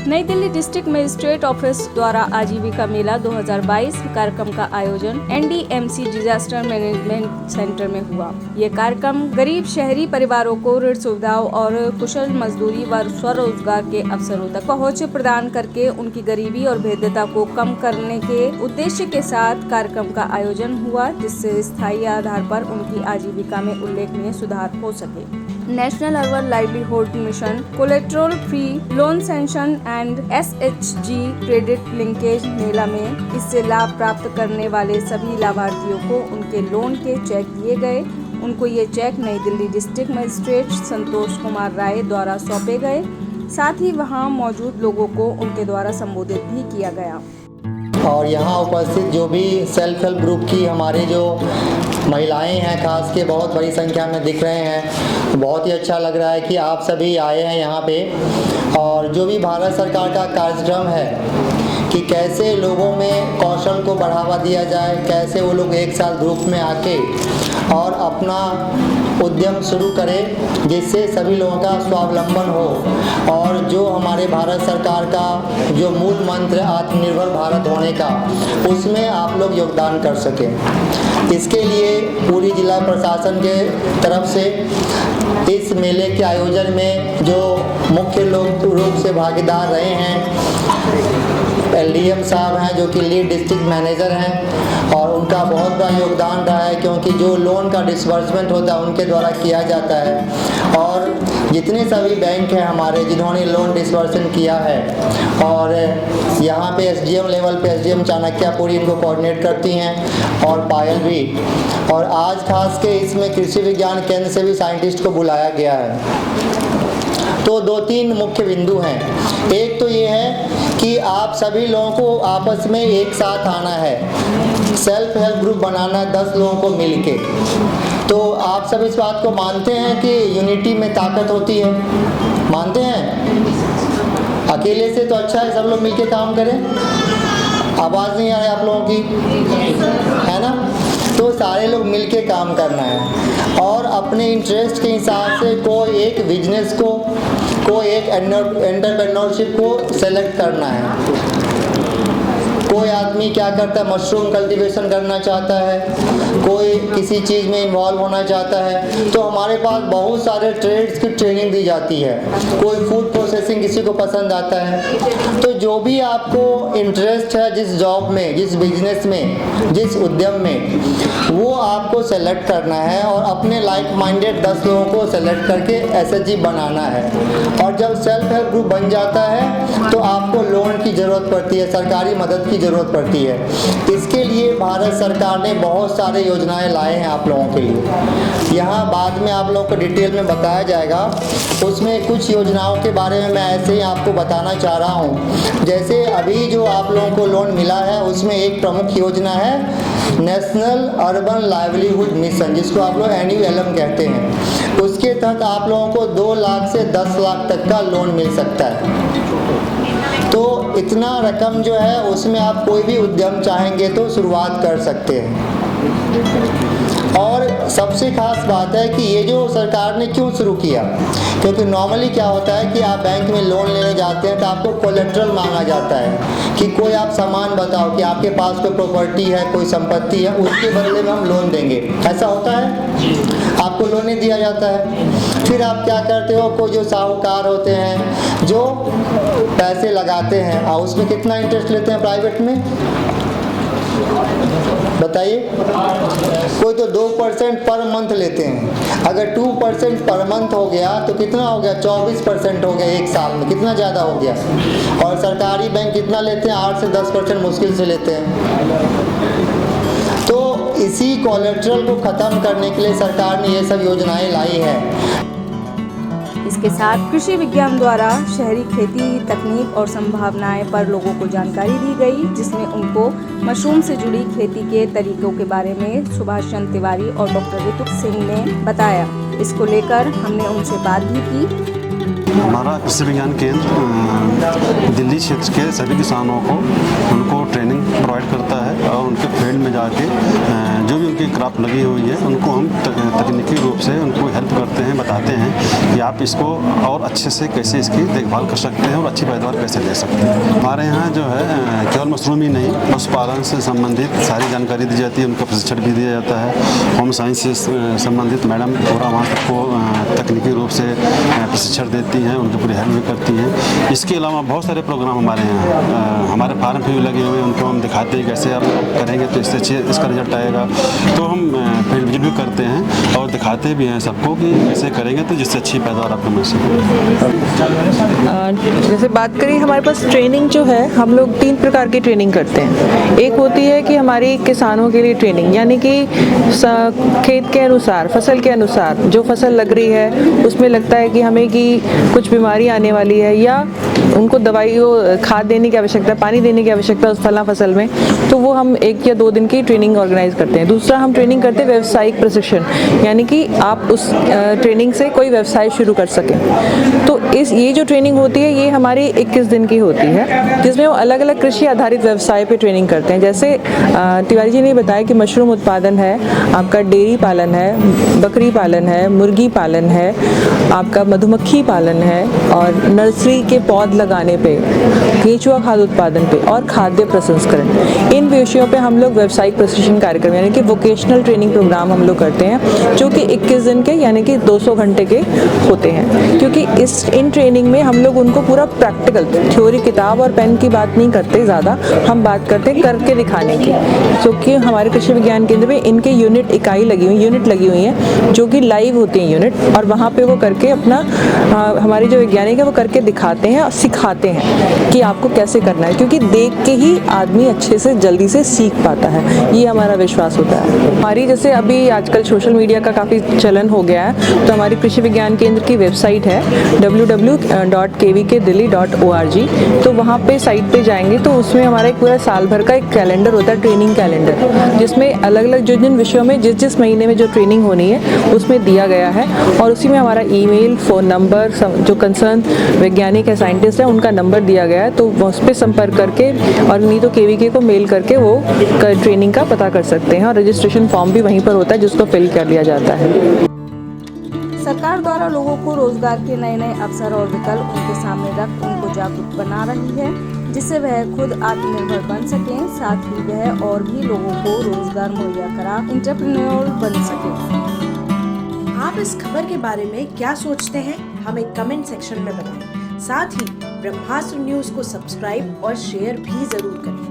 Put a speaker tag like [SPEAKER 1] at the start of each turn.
[SPEAKER 1] नई Delhi district magistrate office द्वारा आजीविका मेला 2022 कार्यक्रम का आयोजन NDMC डिजास्टर मैनेजमेंट सेंटर में हुआ। ये कार्यक्रम गरीब शहरी परिवारों को ऋण सुविधाओं और कुशल मजदूरी व स्वरोजगार के अवसरों तक पहुंच प्रदान करके उनकी गरीबी और भेद्यता को कम करने के उद्देश्य के साथ कार्यक्रम का आयोजन हुआ, जिससे स्थायी आधार पर उनकी आजीविका में उल्लेखनीय सुधार हो सके। National urban livelihood mission, collateral free loan sanction and SHG credit linkage मेला में इससे लाभ प्राप्त करने वाले सभी लाभार्थियों को उनके लोन के चेक दिए गए। उनको ये चेक नई दिल्ली डिस्ट्रिक्ट मजिस्ट्रेट संतोष कुमार राय द्वारा सौंपे गए। साथ ही वहां मौजूद लोगों को उनके द्वारा संबोधित भी किया गया।
[SPEAKER 2] और यहाँ उपस्थित जो भी सेल्फ हेल्प ग्रुप की हमारे जो महिलाएं हैं खास के बहुत बड़ी संख्या में दिख रहे हैं। बहुत ही अच्छा लग रहा है कि आप सभी आए हैं यहाँ पे। और जो भी भारत सरकार का कार्यक्रम है कि कैसे लोगों में कौशल को बढ़ावा दिया जाए, कैसे वो लोग एक साथ ग्रुप में आके और अपना उद्यम शुरू करें जिससे सभी लोगों का स्वावलंबन हो। और जो हमारे भारत सरकार का जो मूल मंत्र आत्मनिर्भर भारत होने का, उसमें आप लोग योगदान कर सकें। इसके लिए पूरी जिला प्रशासन के तरफ से इस मेले के आयोजन में जो मुख्य लोग रूप से भागीदार रहे हैं, LDM साहब हैं जो कि लीड डिस्ट्रिक्ट मैनेजर हैं, और उनका बहुत बड़ा योगदान रहा है क्योंकि जो लोन का डिसबर्समेंट होता है उनके द्वारा किया जाता है। और जितने सभी बैंक हैं हमारे जिन्होंने लोन डिसबर्समेंट किया है, और यहाँ पे SDM लेवल पे SDM चाणक्यपुरी इनको कोऑर्डिनेट करती हैं और पायल भी। और आज खास के इसमें कृषि विज्ञान केंद्र से भी साइंटिस्ट को बुलाया गया है। तो 2-3 मुख्य बिंदु हैं। एक तो ये है कि आप सभी लोगों को आपस में एक साथ आना है, सेल्फ हेल्प ग्रुप बनाना है 10 लोगों को मिलके। तो आप सब इस बात को मानते हैं कि यूनिटी में ताकत होती है? मानते हैं? अकेले से तो अच्छा है सब लोग मिलके काम करें। आवाज़ नहीं आ रही आप लोगों की, है ना? तो सारे लोग मिलके काम करना है और अपने इंटरेस्ट के हिसाब से कोई एक बिजनेस को, कोई एक एंटरप्रेन्योरशिप को सेलेक्ट करना है। कोई आदमी क्या करता है, मशरूम कल्टीवेशन करना चाहता है, कोई किसी चीज़ में इन्वॉल्व होना चाहता है। तो हमारे पास बहुत सारे ट्रेड्स की ट्रेनिंग दी जाती है। कोई फूड प्रोसेसिंग किसी को पसंद आता है। तो जो भी आपको इंटरेस्ट है जिस जॉब में, जिस बिजनेस में, जिस उद्यम में, वो आपको सेलेक्ट करना है और अपने लाइक माइंडेड 10 लोगों को सेलेक्ट करके SHG बनाना है। और जब सेल्फ हेल्प ग्रुप बन जाता है तो आपको लोन की ज़रूरत पड़ती है, सरकारी मदद की ज़रूरत पड़ती है। इसके लिए भारत सरकार ने बहुत सारे योजनाएं लाए हैं आप लोगों के लिए। यहाँ बाद में आप लोगों को डिटेल में बताया जाएगा। उसमें कुछ योजनाओं के बारे में मैं ऐसे ही आपको बताना चाह रहा हूँ। जैसे अभी जो आप लोगों को लोन मिला है उसमें एक प्रमुख योजना है नेशनल अर्बन लाइवलीहुड मिशन, जिसको आप लोग NULM कहते हैं। उसके तहत आप लोगों को 2 लाख से 10 लाख तक का लोन मिल सकता है। तो इतना रकम जो है उसमें आप कोई भी उद्यम चाहेंगे तो शुरुआत कर सकते हैं। और सबसे खास बात है कि ये जो सरकार ने क्यों शुरू किया, क्योंकि नॉर्मली क्या होता है कि आप बैंक में लोन लेने जाते हैं तो आपको कोलेट्रल मांगा जाता है कि कोई आप सामान बताओ कि आपके पास कोई प्रॉपर्टी है, कोई संपत्ति है, उसके बदले में हम लोन देंगे। ऐसा होता है? आपको लोन नहीं दिया जाता है। फिर आप क्या करते हो, कोई जो साहूकार होते हैं जो पैसे लगाते हैं और उसमें कितना इंटरेस्ट लेते हैं प्राइवेट में, बताइए? कोई तो 2% पर मंथ लेते हैं। अगर 2% पर मंथ हो गया तो कितना हो गया? 24% हो गया एक साल में। कितना ज़्यादा हो गया? और सरकारी बैंक कितना लेते हैं? 8 से 10% मुश्किल से लेते हैं। तो इसी कोलेट्रल को ख़त्म करने के लिए सरकार ने ये सब योजनाएं लाई है।
[SPEAKER 1] इसके साथ कृषि विज्ञान द्वारा शहरी खेती तकनीक और संभावनाएं पर लोगों को जानकारी दी गई, जिसमें उनको मशरूम से जुड़ी खेती के तरीकों के बारे में सुभाष चंद्र तिवारी और डॉक्टर ऋतु सिंह ने बताया। इसको लेकर हमने उनसे बात भी की।
[SPEAKER 3] हमारा कृषि विज्ञान केंद्र दिल्ली क्षेत्र के सभी किसानों को उनको ट्रेनिंग प्रोवाइड करता है और उनके फील्ड में जाके जो भी उनकी क्रॉप लगी हुई है उनको हम तकनीकी रूप से उनको हेल्प करते हैं, बताते हैं कि आप इसको और अच्छे से कैसे इसकी देखभाल कर सकते हैं और अच्छी पैदावार कैसे ले सकते हैं। हमारे यहाँ जो है केवल मशरूम ही नहीं, पशुपालन से संबंधित सारी जानकारी दी जाती है, उनका प्रशिक्षण भी दिया जाता है। होम साइंस से संबंधित मैडम पूरा वहाँ सबको तकनीकी रूप से प्रशिक्षण देती हैं, उनकी पूरी हेल्प भी करती हैं। इसके अलावा बहुत सारे प्रोग्राम हमारे यहाँ हमारे फार्म भी लगे हुए हैं, उनको हम दिखाते हैं कैसे आप करेंगे तो इससे अच्छे इसका रिजल्ट आएगा। तो हम फील्ड विजिट भी करते हैं और दिखाते भी हैं सबको कि कैसे करेंगे तो जिससे अच्छी पैदावार आपको मिल सके।
[SPEAKER 4] जैसे बात करें हमारे पास ट्रेनिंग जो है, हम लोग 3 प्रकार की ट्रेनिंग करते हैं। एक होती है कि हमारी किसानों के लिए ट्रेनिंग, यानी कि खेत के अनुसार, फसल के अनुसार जो फसल लग रही है उसमें लगता है कि हमें कि कुछ बीमारी आने वाली है या उनको दवाई खाद देने की आवश्यकता, पानी देने की आवश्यकता उस फला फसल में, तो वो हम 1 या 2 दिन की ट्रेनिंग ऑर्गेनाइज करते हैं। दूसरा हम ट्रेनिंग करते हैं व्यावसायिक प्रशिक्षण, यानी कि आप उस ट्रेनिंग से कोई व्यवसाय शुरू कर सकें। तो ये जो ट्रेनिंग होती है ये हमारी 21 दिन की होती है, जिसमें वो अलग अलग कृषि आधारित व्यवसाय पे ट्रेनिंग करते हैं। जैसे तिवारी जी ने बताया कि मशरूम उत्पादन है, आपका डेयरी पालन है, बकरी पालन है, मुर्गी पालन है, आपका मधुमक्खी पालन है और नर्सरी के पौध लगाने पे, केंचुआ खाद उत्पादन पे और खाद्य प्रसंस्करण, इन विषयों पे हम लोग व्यावसायिक प्रशिक्षण कार्यक्रम यानी कि वोकेशनल ट्रेनिंग प्रोग्राम हम लोग करते हैं, जो कि 21 दिन के यानी कि 200 घंटे के होते हैं। क्योंकि इन ट्रेनिंग में हम लोग उनको पूरा प्रैक्टिकल, थ्योरी किताब और पेन की बात नहीं करते ज़्यादा, हम बात करते हैं करके दिखाने की। क्योंकि हमारे कृषि विज्ञान केंद्र में इनके यूनिट लगी हुई हैं जो कि लाइव होती हैं यूनिट, और वहाँ पे वो करके अपना हमारे जो वैज्ञानिक है वो करके दिखाते हैं और सिखाते हैं कि आपको कैसे करना है, क्योंकि देख के ही आदमी अच्छे से जल्दी से सीख पाता है, ये हमारा विश्वास होता है। हमारी जैसे अभी आजकल सोशल मीडिया का काफ़ी चलन हो गया है, तो हमारी कृषि विज्ञान केंद्र की वेबसाइट है www.kvkdilli.org, तो वहाँ पे साइट पे जाएंगे तो उसमें हमारा एक पूरा साल भर का एक कैलेंडर होता है, ट्रेनिंग कैलेंडर, जिसमें अलग अलग जिन विषयों में जिस महीने में जो ट्रेनिंग होनी है उसमें दिया गया है, और उसी में हमारा ईमेल, फ़ोन नंबर, जो कंसर्न वैज्ञानिक है, साइंटिस्ट है, उनका नंबर दिया गया है, तो उस पर संपर्क करके और नहीं तो केवीके को मेल करके वो ट्रेनिंग का पता कर सकते हैं, और रजिस्ट्रेशन फॉर्म भी वहीं पर होता है जिसको फिल कर लिया जाता है।
[SPEAKER 1] सरकार द्वारा लोगों को रोजगार के नए नए अवसर और विकल्प उनके सामने रख उनको जागरूक बना रही है, जिससे वह खुद आत्मनिर्भर बन सकें, साथ ही वह और भी लोगों को रोजगार मुहैया करा एंटरप्रेन्योर बन सकें।
[SPEAKER 5] आप इस खबर के बारे में क्या सोचते हैं, हमें कमेंट सेक्शन में बताएं। साथ ही ब्रह्मास्त्र न्यूज को सब्सक्राइब और शेयर भी जरूर करें।